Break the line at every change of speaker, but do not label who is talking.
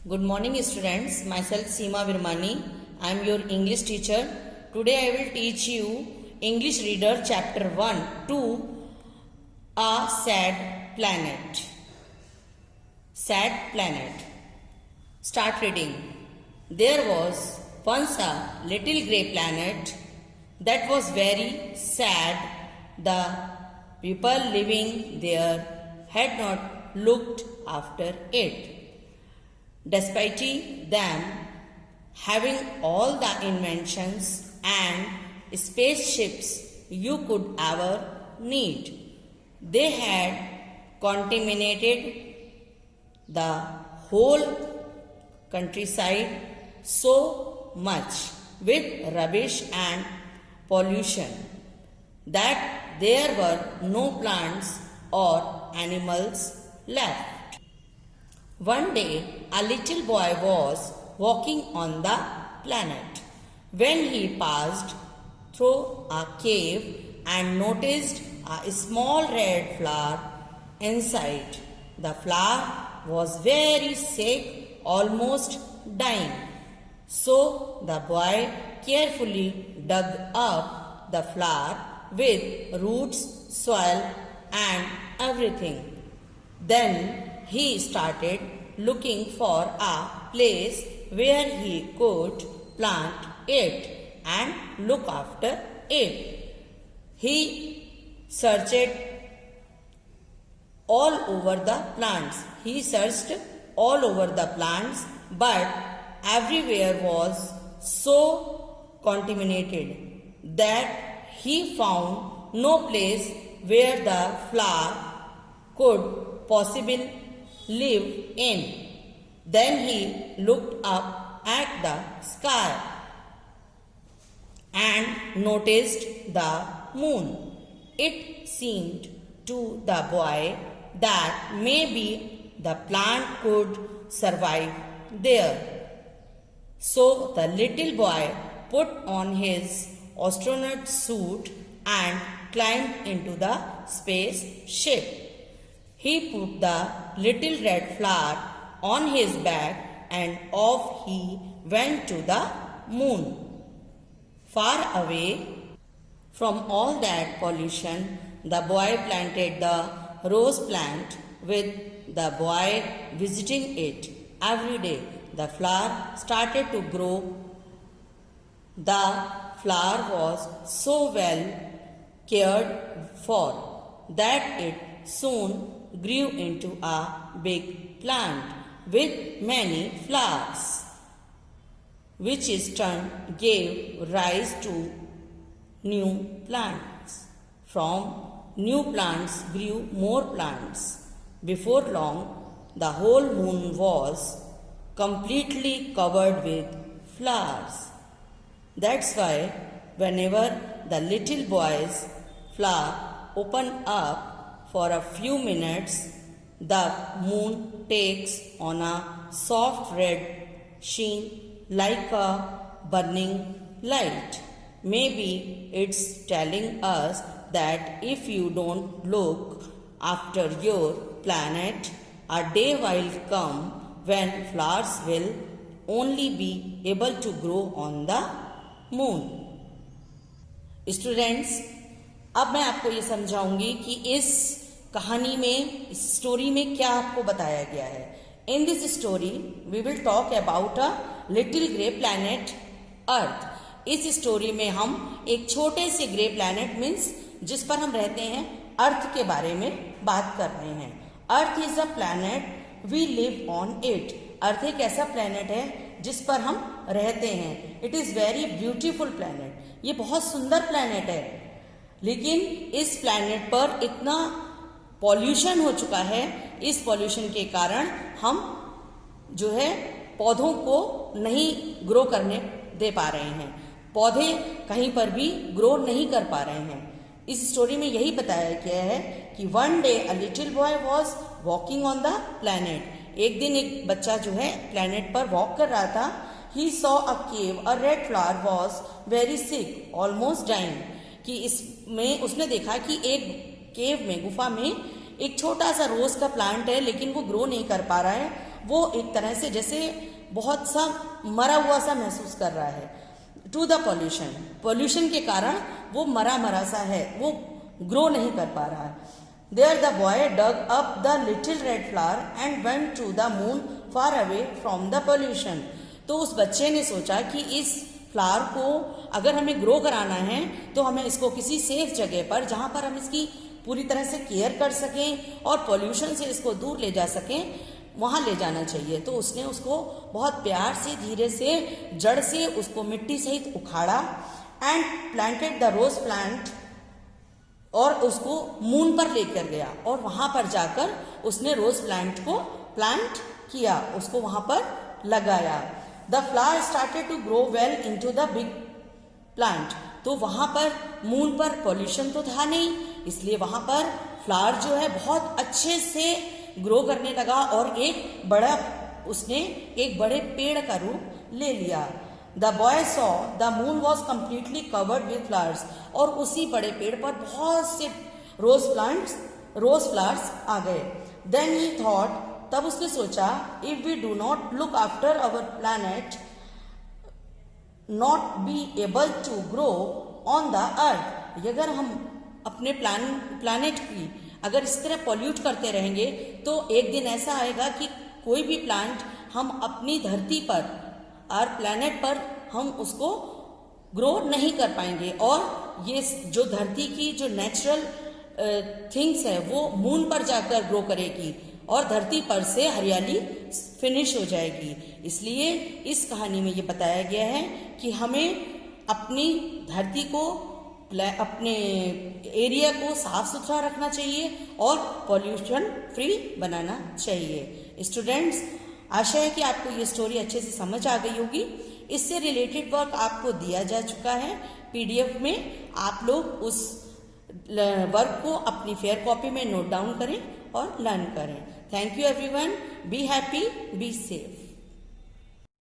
Good morning students, myself Seema Virmani. I am your English teacher. Today I will teach you English Reader Chapter 1 to A Sad Planet. Sad Planet. Start reading. There was once a little grey planet that was very sad. The people living there had not looked after it. Despite them having all the inventions and spaceships you could ever need, they had contaminated the whole countryside so much with rubbish and pollution that there were no plants or animals left. One day, a little boy was walking on the planet when he passed through a cave and noticed a small red flower inside. The flower was very sick, almost dying. So the boy carefully dug up the flower with roots, soil, and everything. Then he started looking for a place where he could plant it and look after it. He searched all over the plants. He searched all over the plants, but everywhere was so contaminated that he found no place where the flower could possibly live in. Then he looked up at the sky and noticed the moon. It seemed to the boy that maybe the plant could survive there. So the little boy put on his astronaut suit and climbed into the spaceship. He put the little red flower on his back and off he went to the moon. Far away from all that pollution, the boy planted the rose plant with the boy visiting it every day. The flower started to grow. The flower was so well cared for that it soon grew into a big plant with many flowers, which in turn gave rise to new plants. From new plants grew more plants. Before long, the whole moon was completely covered with flowers. That's why whenever the little boy's flower opened up for a few minutes, the moon takes on a soft red sheen like a burning light. Maybe it's telling us that if you don't look after your planet, a day will come when flowers will only be able to grow on the moon. Students, अब मैं आपको ये समझाऊंगी कि इस कहानी में, इस story में क्या आपको बताया गया है. In this story we will talk about a little grey planet earth. इस स्टोरी में हम एक छोटे से ग्रे प्लैनेट मीन्स जिस पर हम रहते हैं अर्थ के बारे में बात कर रहे हैं. Earth is a planet we live on it. Earth एक ऐसा प्लैनेट है जिस पर हम रहते हैं. It is very beautiful planet. ये बहुत सुंदर प्लैनेट है, लेकिन इस प्लैनेट पर इतना पॉल्यूशन हो चुका है. इस पॉल्यूशन के कारण हम जो है पौधों को नहीं ग्रो करने दे पा रहे हैं. पौधे कहीं पर भी ग्रो नहीं कर पा रहे हैं. इस स्टोरी में यही बताया गया है कि one day a little boy was walking on the planet. एक दिन एक बच्चा जो है प्लैनेट पर वॉक कर रहा था. He saw a cave. A red flower was very sick, almost dying. कि इसमें उसने देखा कि एक केव में, गुफा में एक छोटा सा रोज का प्लांट है, लेकिन वो ग्रो नहीं कर पा रहा है वो एक तरह से जैसे बहुत सा मरा हुआ सा महसूस कर रहा है। टू द पॉल्यूशन के कारण वो मरा सा है, वो ग्रो नहीं कर पा रहा है। There the boy dug up the little red flower and went to the moon far away from the pollution. तो उस बच्चे ने सोचा कि इस फ्लावर को अगर हमें ग्रो कराना है तो हमें इसको किसी सेफ जगह पर, जहाँ पर हम इसकी पूरी तरह से केयर कर सकें और पॉल्यूशन से इसको दूर ले जा सकें, वहाँ ले जाना चाहिए। तो उसने उसको बहुत प्यार से, धीरे से, जड़ से उसको मिट्टी सहित उखाड़ा and planted the rose plant, और उसको मून पर लेकर गया और वहाँ पर जाकर उसने रोज प्लांट को प्लांट किया, उसको वहाँ पर लगाया। The flower started to grow well into the big plant. तो वहाँ पर मून पर पॉल्यूशन तो था नहीं, इसलिए वहाँ पर फ्लावर जो है बहुत अच्छे से ग्रो करने लगा और उसने एक बड़े पेड़ का रूप ले लिया। The boy saw the moon was completely covered with flowers, और उसी बड़े पेड़ पर बहुत से रोज फ्लावर्स आ गए। देन ही थॉट, तब उसने सोचा, if we do not look after our planet not be able to grow on the earth, अगर हम अपने प्लैनेट की अगर इस तरह पॉल्यूट करते रहेंगे तो एक दिन ऐसा आएगा कि कोई भी प्लांट हम अपनी धरती पर और प्लैनेट पर हम उसको ग्रो नहीं कर पाएंगे, और ये जो धरती की जो नेचुरल थिंग्स है वो मून पर जाकर ग्रो करेगी और धरती पर से हरियाली फिनिश हो जाएगी। इसलिए इस कहानी में ये बताया गया है कि हमें अपनी धरती को, अपने एरिया को साफ सुथरा रखना चाहिए और पॉल्यूशन फ्री बनाना चाहिए। स्टूडेंट्स, आशा है कि आपको ये स्टोरी अच्छे से समझ आ गई होगी। इससे रिलेटेड वर्क आपको दिया जा चुका है पीडीएफ में। आप लोग उस वर्क को अपनी फेयर कॉपी में नोट डाउन करें और लर्न करें। Thank you everyone. Be happy, be safe.